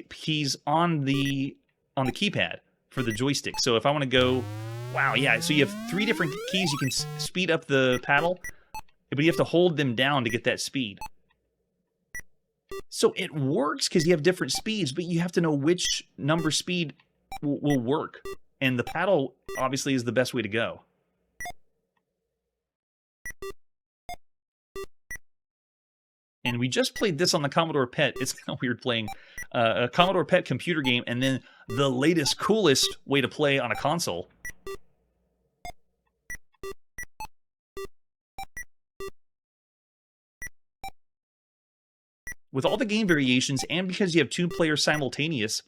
keys on the keypad for the joystick. So if I want to go, wow, yeah, so you have 3 different keys. You can speed up the paddle, but you have to hold them down to get that speed. So it works because you have different speeds, but you have to know which number speed will work, and the paddle obviously is the best way to go. And we just played this on the Commodore PET. It's kind of weird playing a Commodore PET computer game and then the latest, coolest way to play on a console. With all the game variations, and because you have 2 players simultaneous,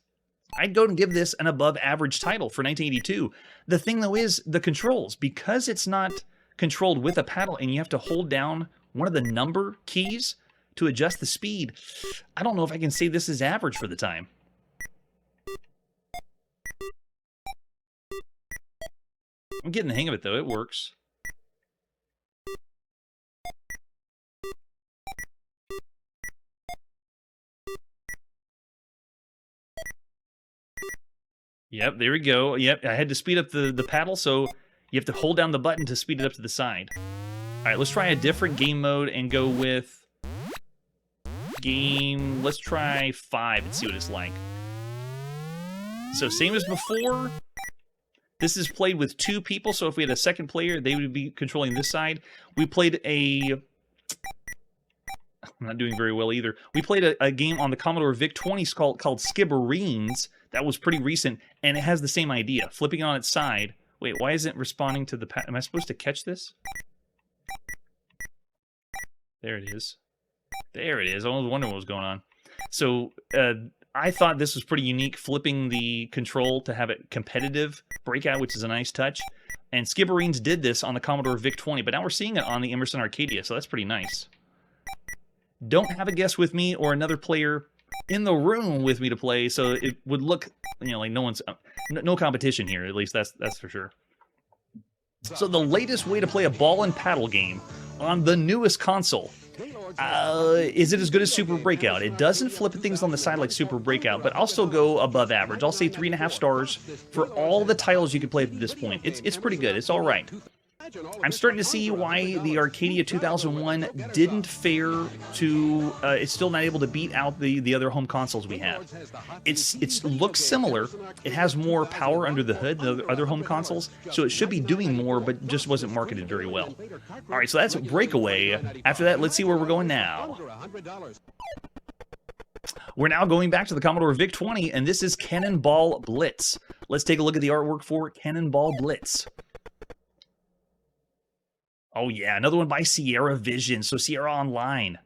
I'd go and give this an above-average title for 1982. The thing, though, is the controls. Because it's not controlled with a paddle and you have to hold down one of the number keys to adjust the speed, I don't know if I can say this is average for the time. I'm getting the hang of it, though. It works. Yep, there we go. Yep, I had to speed up the paddle, so you have to hold down the button to speed it up to the side. All right, let's try a different game mode and go with game... Let's try 5 and see what it's like. So same as before. This is played with 2 people, so if we had a second player, they would be controlling this side. We played a... I'm not doing very well either. We played a game on the Commodore VIC-20 called Skibberines. That was pretty recent, and it has the same idea. Flipping it on its side. Wait, why isn't it responding to the... Am I supposed to catch this? There it is. There it is. I was wondering what was going on. So, I thought this was pretty unique, flipping the control to have it competitive breakout, which is a nice touch. And Skibberines did this on the Commodore VIC-20, but now we're seeing it on the Emerson Arcadia, so that's pretty nice. Don't have a guest with me or another player in the room with me to play, so it would look, you know, like no competition here. At least that's for sure. So the latest way to play a ball and paddle game on the newest console. Is it as good as Super Breakout? It doesn't flip things on the side like Super Breakout, but I'll still go above average. I'll say 3.5 stars for all the titles you can play at this point. It's pretty good. It's all right. I'm starting to see why the Arcadia 2001 didn't fare to... it's still not able to beat out the other home consoles we have. It looks similar. It has more power under the hood than the other home consoles, so it should be doing more, but just wasn't marketed very well. All right, so that's Breakaway. After that, let's see where we're going now. We're now going back to the Commodore VIC-20, and this is Cannonball Blitz. Let's take a look at the artwork for Cannonball Blitz. Oh yeah, another one by Sierra Vision, so Sierra Online.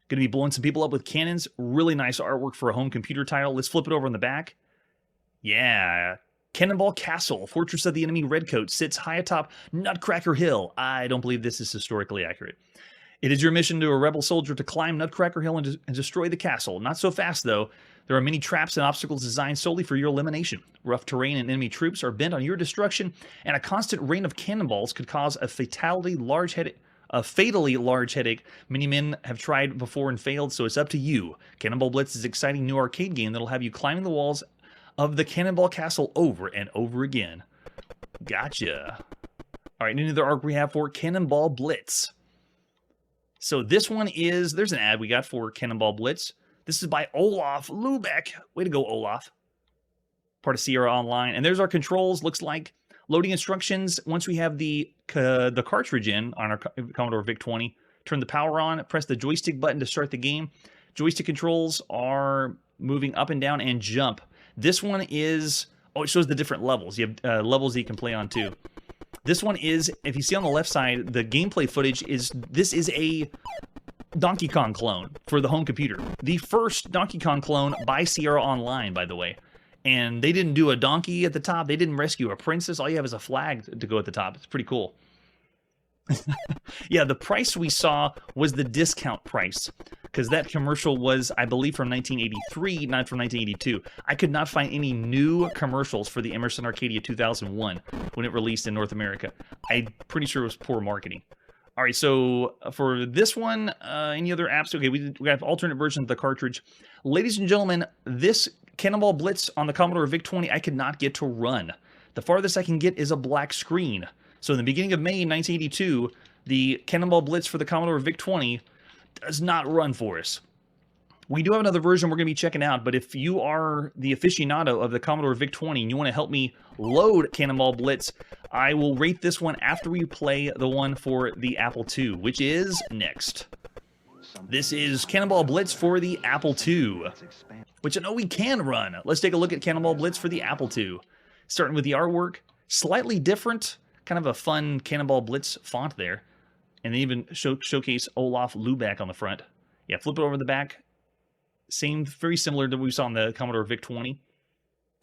Gonna be blowing some people up with cannons. Really nice artwork for a home computer title. Let's flip it over on the back. Yeah, Cannonball Castle, Fortress of the Enemy Redcoat, sits high atop Nutcracker Hill. I don't believe this is historically accurate. It is your mission to a rebel soldier to climb Nutcracker Hill and destroy the castle. Not so fast, though. There are many traps and obstacles designed solely for your elimination. Rough terrain and enemy troops are bent on your destruction, and a constant rain of cannonballs could cause a fatally large headache. Many men have tried before and failed, so it's up to you. Cannonball Blitz is an exciting new arcade game that'll have you climbing the walls of the Cannonball Castle over and over again. Gotcha. All right, another arc we have for Cannonball Blitz. So this one is, there's an ad we got for Cannonball Blitz. This is by Olaf Lubeck. Way to go, Olaf. Part of Sierra Online. And there's our controls. Looks like loading instructions. Once we have the cartridge in on our Commodore VIC-20, turn the power on, press the joystick button to start the game. Joystick controls are moving up and down and jump. This one is, oh, it shows the different levels. You have levels that you can play on too. This one is, if you see on the left side, the gameplay footage is, this is a Donkey Kong clone for the home computer. The first Donkey Kong clone by Sierra Online, by the way. And they didn't do a donkey at the top. They didn't rescue a princess. All you have is a flag to go at the top. It's pretty cool. Yeah, the price we saw was the discount price, because that commercial was, I believe, from 1983, not from 1982. I could not find any new commercials for the Emerson Arcadia 2001 when it released in North America. I'm pretty sure it was poor marketing. All right, so for this one, any other apps? Okay, we have alternate versions of the cartridge. Ladies and gentlemen, this Cannonball Blitz on the Commodore VIC-20 I could not get to run. The farthest I can get is a black screen. So in the beginning of May 1982, the Cannonball Blitz for the Commodore VIC-20 does not run for us. We do have another version we're going to be checking out, but if you are the aficionado of the Commodore VIC-20 and you want to help me load Cannonball Blitz, I will rate this one after we play the one for the Apple II, which is next. This is Cannonball Blitz for the Apple II, which I know we can run. Let's take a look at Cannonball Blitz for the Apple II. Starting with the artwork, slightly different, kind of a fun Cannonball Blitz font there. And they even showcase Olaf Lubeck on the front. Yeah, flip it over the back. Same, very similar to what we saw on the Commodore VIC-20.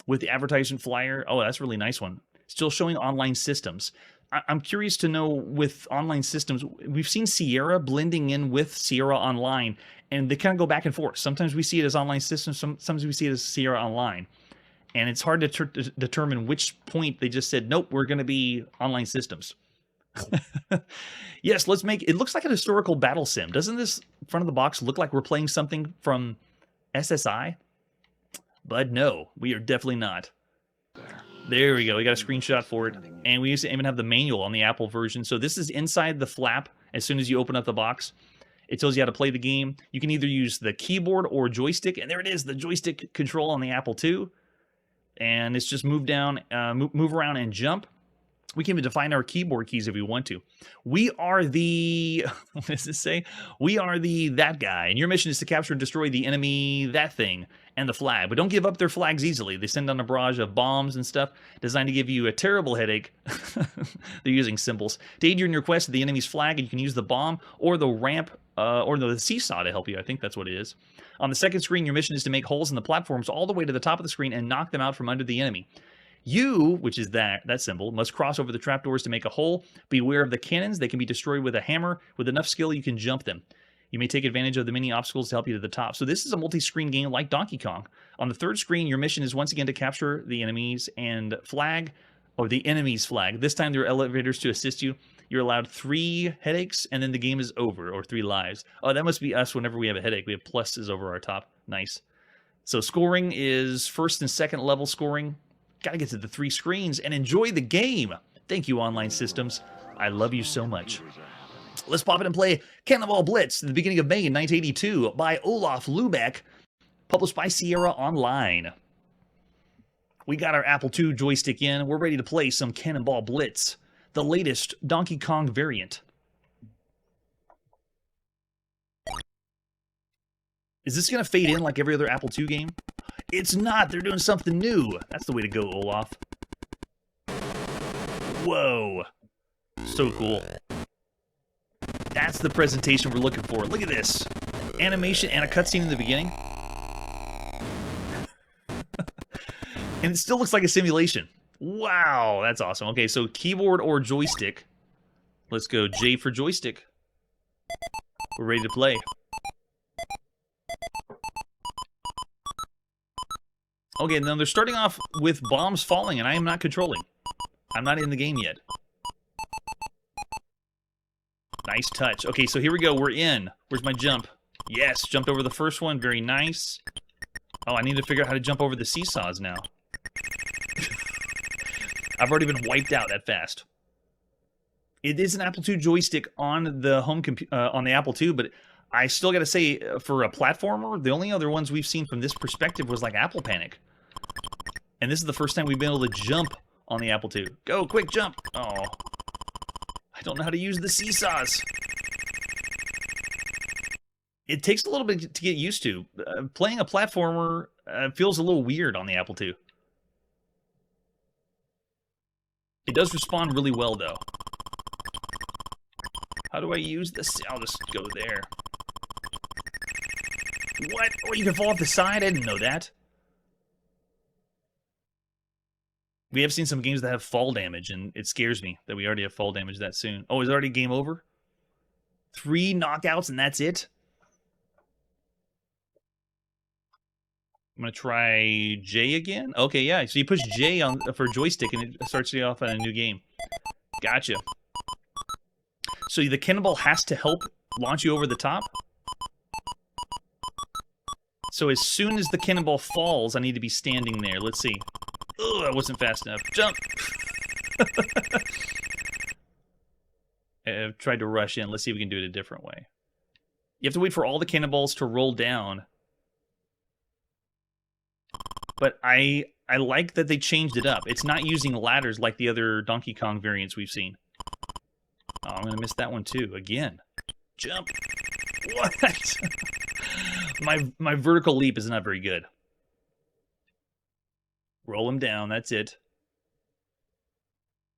With the advertisement flyer. Oh, that's a really nice one. Still showing online systems. I'm curious to know with online systems, we've seen Sierra blending in with Sierra Online, and they kind of go back and forth. Sometimes we see it as online systems, sometimes we see it as Sierra Online. And it's hard to determine which point they just said, nope, we're going to be online systems. Yes, let's make it looks like a historical battle sim. Doesn't this front of the box look like we're playing something from SSI? But no, we are definitely not. There we go. We got a screenshot for it. And we used to even have the manual on the Apple version. So this is inside the flap. As soon as you open up the box, it tells you how to play the game. You can either use the keyboard or joystick. And there it is, the joystick control on the Apple II. And it's just move down, move around and jump. We can even define our keyboard keys if we want to. We are the, what does this say? We are the that guy. And your mission is to capture and destroy the enemy, that thing, and the flag. But don't give up their flags easily. They send on a barrage of bombs and stuff designed to give you a terrible headache. They're using symbols. To aid you in your quest to the enemy's flag, and you can use the bomb or the ramp or the seesaw to help you. I think that's what it is. On the second screen, your mission is to make holes in the platforms all the way to the top of the screen and knock them out from under the enemy. You, which is that symbol, must cross over the trapdoors to make a hole. Beware of the cannons. They can be destroyed with a hammer. With enough skill, you can jump them. You may take advantage of the many obstacles to help you to the top. So this is a multi-screen game like Donkey Kong. On the third screen, your mission is once again to capture the enemies and flag, or the enemy's flag. This time there are elevators to assist you. You're allowed 3 headaches, and then the game is over, or 3 lives. Oh, that must be us whenever we have a headache. We have pluses over our top. Nice. So scoring is first and second level scoring. Got to get to the 3 screens and enjoy the game. Thank you, online systems. I love you so much. Let's pop it and play Cannonball Blitz at the beginning of May 1982 by Olaf Lubeck, published by Sierra Online. We got our Apple II joystick in. We're ready to play some Cannonball Blitz, the latest Donkey Kong variant. Is this going to fade in like every other Apple II game? It's not. They're doing something new. That's the way to go, Olaf. Whoa. So cool. That's the presentation we're looking for. Look at this. Animation and a cutscene in the beginning. And it still looks like a simulation. Wow, that's awesome. Okay, so keyboard or joystick. Let's go J for joystick. We're ready to play. Okay, now they're starting off with bombs falling, and I am not controlling. I'm not in the game yet. Nice touch. Okay, so here we go. We're in. Where's my jump? Yes, jumped over the first one. Very nice. Oh, I need to figure out how to jump over the seesaws now. I've already been wiped out that fast. It is an Apple II joystick on the on the Apple II, but I still got to say, for a platformer, the only other ones we've seen from this perspective was like Apple Panic. And this is the first time we've been able to jump on the Apple II. Go, quick, jump! Oh, I don't know how to use the seesaws. It takes a little bit to get used to. Playing a platformer feels a little weird on the Apple II. It does respond really well, though. How do I use this? I'll just go there. What? Oh, you can fall off the side? I didn't know that. We have seen some games that have fall damage, and it scares me that we already have fall damage that soon. Oh, is it already game over? 3 knockouts and that's it? I'm going to try J again. Okay, yeah. So you push J on for joystick, and it starts you off on a new game. Gotcha. So the Cannonball has to help launch you over the top? So as soon as the Cannonball falls, I need to be standing there. Let's see. Oh, that wasn't fast enough. Jump! I've tried to rush in. Let's see if we can do it a different way. You have to wait for all the cannonballs to roll down. But I like that they changed it up. It's not using ladders like the other Donkey Kong variants we've seen. Oh, I'm going to miss that one too. Again. Jump! What? My vertical leap is not very good. Roll him down. That's it.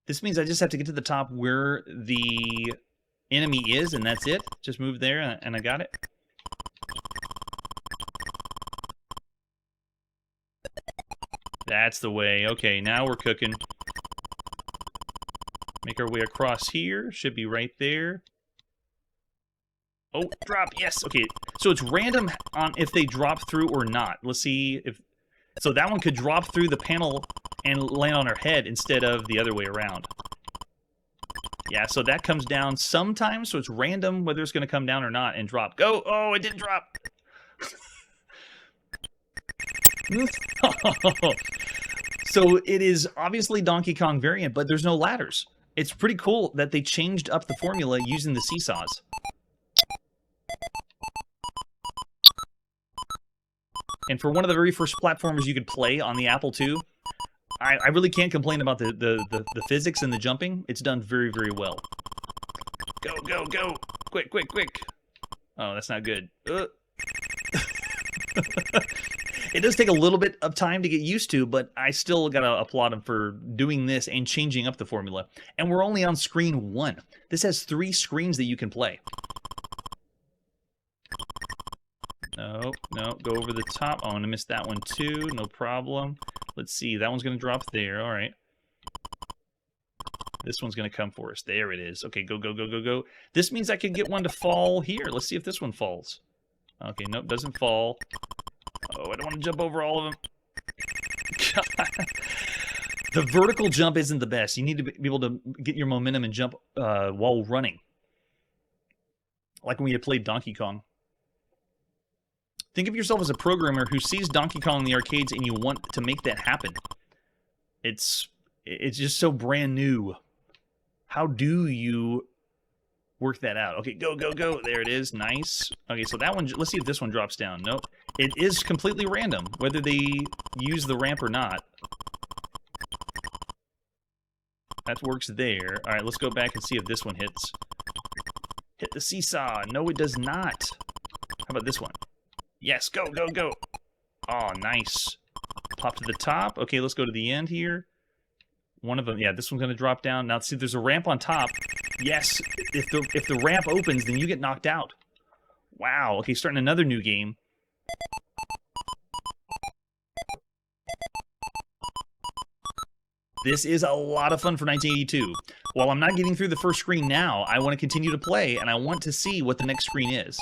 This means I just have to get to the top where the enemy is, and that's it. Just move there, and I got it. That's the way. Okay, now we're cooking. Make our way across here. Should be right there. Oh, drop. Yes. Okay, so it's random on if they drop through or not. Let's see if... So that one could drop through the panel and land on her head instead of the other way around. Yeah, so that comes down sometimes, so it's random whether it's going to come down or not and drop. Go! Oh, it didn't drop! So it is obviously Donkey Kong variant, but there's no ladders. It's pretty cool that they changed up the formula using the seesaws. And for one of the very first platformers you could play on the Apple II, I really can't complain about the physics and the jumping. It's done very, very well. Go, go, go! Quick, quick, quick! Oh, that's not good. It does take a little bit of time to get used to, but I still gotta applaud him for doing this and changing up the formula. And we're only on screen 1. This has 3 screens that you can play. No, no, go over the top. Oh, I'm gonna miss that one too. No problem. Let's see. That one's gonna drop there. All right. This one's gonna come for us. There it is. Okay, go, go, go, go, go. This means I can get one to fall here. Let's see if this one falls. Okay, nope, doesn't fall. Oh, I don't want to jump over all of them. God. The vertical jump isn't the best. You need to be able to get your momentum and jump while running. Like when we had played Donkey Kong. Think of yourself as a programmer who sees Donkey Kong in the arcades and you want to make that happen. It's just so brand new. How do you work that out? Okay, go, go, go. There it is. Nice. Okay, so that one, let's see if this one drops down. Nope. It is completely random, whether they use the ramp or not. That works there. All right, let's go back and see if this one hits. Hit the seesaw. No, it does not. How about this one? Yes, go, go, go. Oh, nice. Pop to the top. Okay, let's go to the end here. One of them, yeah, this one's going to drop down. Now, see, there's a ramp on top. Yes, if the ramp opens, then you get knocked out. Wow, okay, starting another new game. This is a lot of fun for 1982. While I'm not getting through the first screen now, I want to continue to play, and I want to see what the next screen is.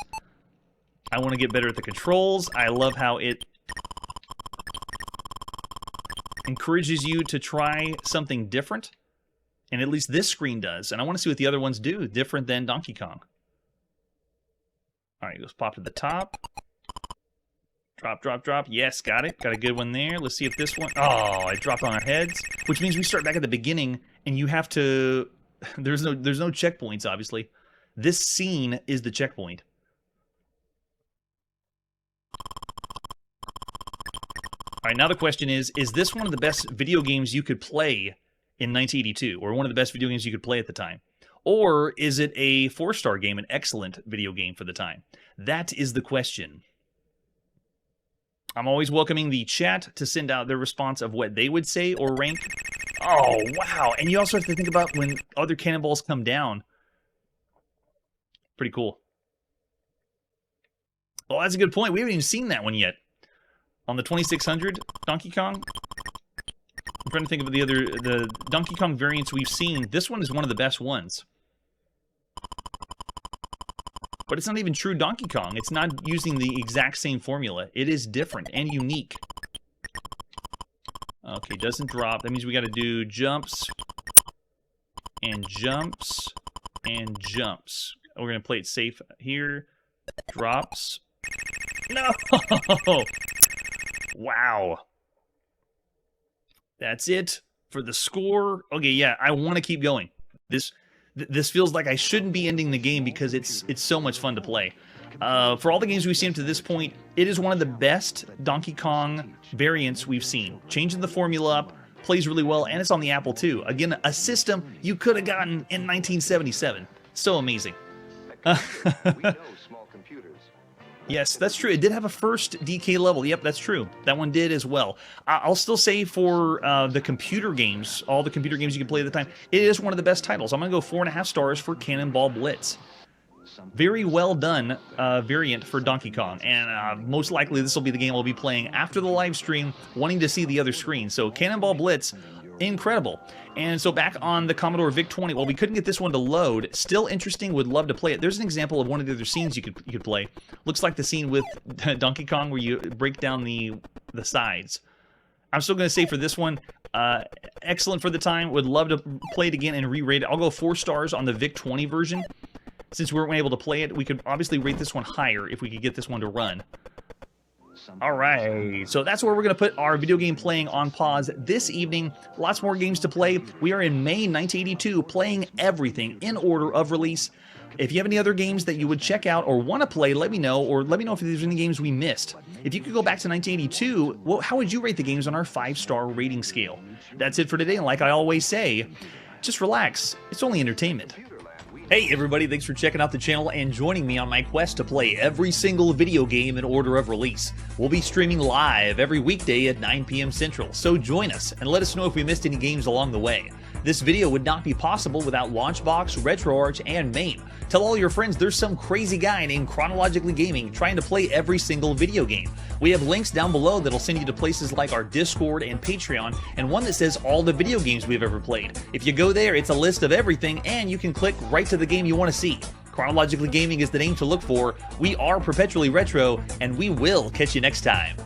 I want to get better at the controls. I love how it encourages you to try something different. And at least this screen does. And I want to see what the other ones do, different than Donkey Kong. All right, let's pop to the top. Drop, drop, drop. Yes, got it. Got a good one there. Let's see if this one... Oh, it dropped on our heads. Which means we start back at the beginning, and you have to... There's no checkpoints, obviously. This scene is the checkpoint. All right, now the question is this one of the best video games you could play in 1982, or one of the best video games you could play at the time? Or is it a 4-star game, an excellent video game for the time? That is the question. I'm always welcoming the chat to send out their response of what they would say or rank. Oh, wow. And you also have to think about when other cannonballs come down. Pretty cool. Oh, that's a good point. We haven't even seen that one yet. On the 2600 Donkey Kong. I'm trying to think of the Donkey Kong variants we've seen. This one is one of the best ones. But it's not even true Donkey Kong. It's not using the exact same formula. It is different and unique. Okay, doesn't drop. That means we got to do jumps and jumps and jumps. We're going to play it safe here. Drops. No! Wow. That's it for the score. Okay, yeah, I want to keep going. This feels like I shouldn't be ending the game because it's so much fun to play. For all the games we've seen to this point, it is one of the best Donkey Kong variants we've seen. Changing the formula up, plays really well, and it's on the Apple II. Again, a system you could have gotten in 1977. So amazing. Yes, that's true. It did have a first DK level. Yep, that's true. That one did as well. I'll still say for the computer games, all the computer games you can play at the time, it is one of the best titles. I'm going to go 4.5 stars for Cannonball Blitz. Very well done variant for Donkey Kong, and most likely this will be the game I'll be playing after the live stream, wanting to see the other screen. So Cannonball Blitz, incredible. And so back on the Commodore VIC-20, well, we couldn't get this one to load. Still interesting, would love to play it. There's an example of one of the other scenes you could play. Looks like the scene with Donkey Kong where you break down the sides. I'm still going to say for this one, excellent for the time. Would love to play it again and re-rate it. I'll go 4 stars on the VIC-20 version. Since we weren't able to play it, we could obviously rate this one higher if we could get this one to run. Alright, so that's where we're going to put our video game playing on pause this evening. Lots more games to play. We are in May 1982, playing everything in order of release. If you have any other games that you would check out or want to play, let me know, or let me know if there's any games we missed. If you could go back to 1982, well, how would you rate the games on our 5-star rating scale? That's it for today, and like I always say, just relax. It's only entertainment. Hey everybody, thanks for checking out the channel and joining me on my quest to play every single video game in order of release. We'll be streaming live every weekday at 9 p.m. Central, so join us and let us know if we missed any games along the way. This video would not be possible without Launchbox, RetroArch, and MAME. Tell all your friends there's some crazy guy named Chronologically Gaming trying to play every single video game. We have links down below that'll send you to places like our Discord and Patreon, and one that says all the video games we've ever played. If you go there, it's a list of everything, and you can click right to the game you want to see. Chronologically Gaming is the name to look for. We are Perpetually Retro, and we will catch you next time.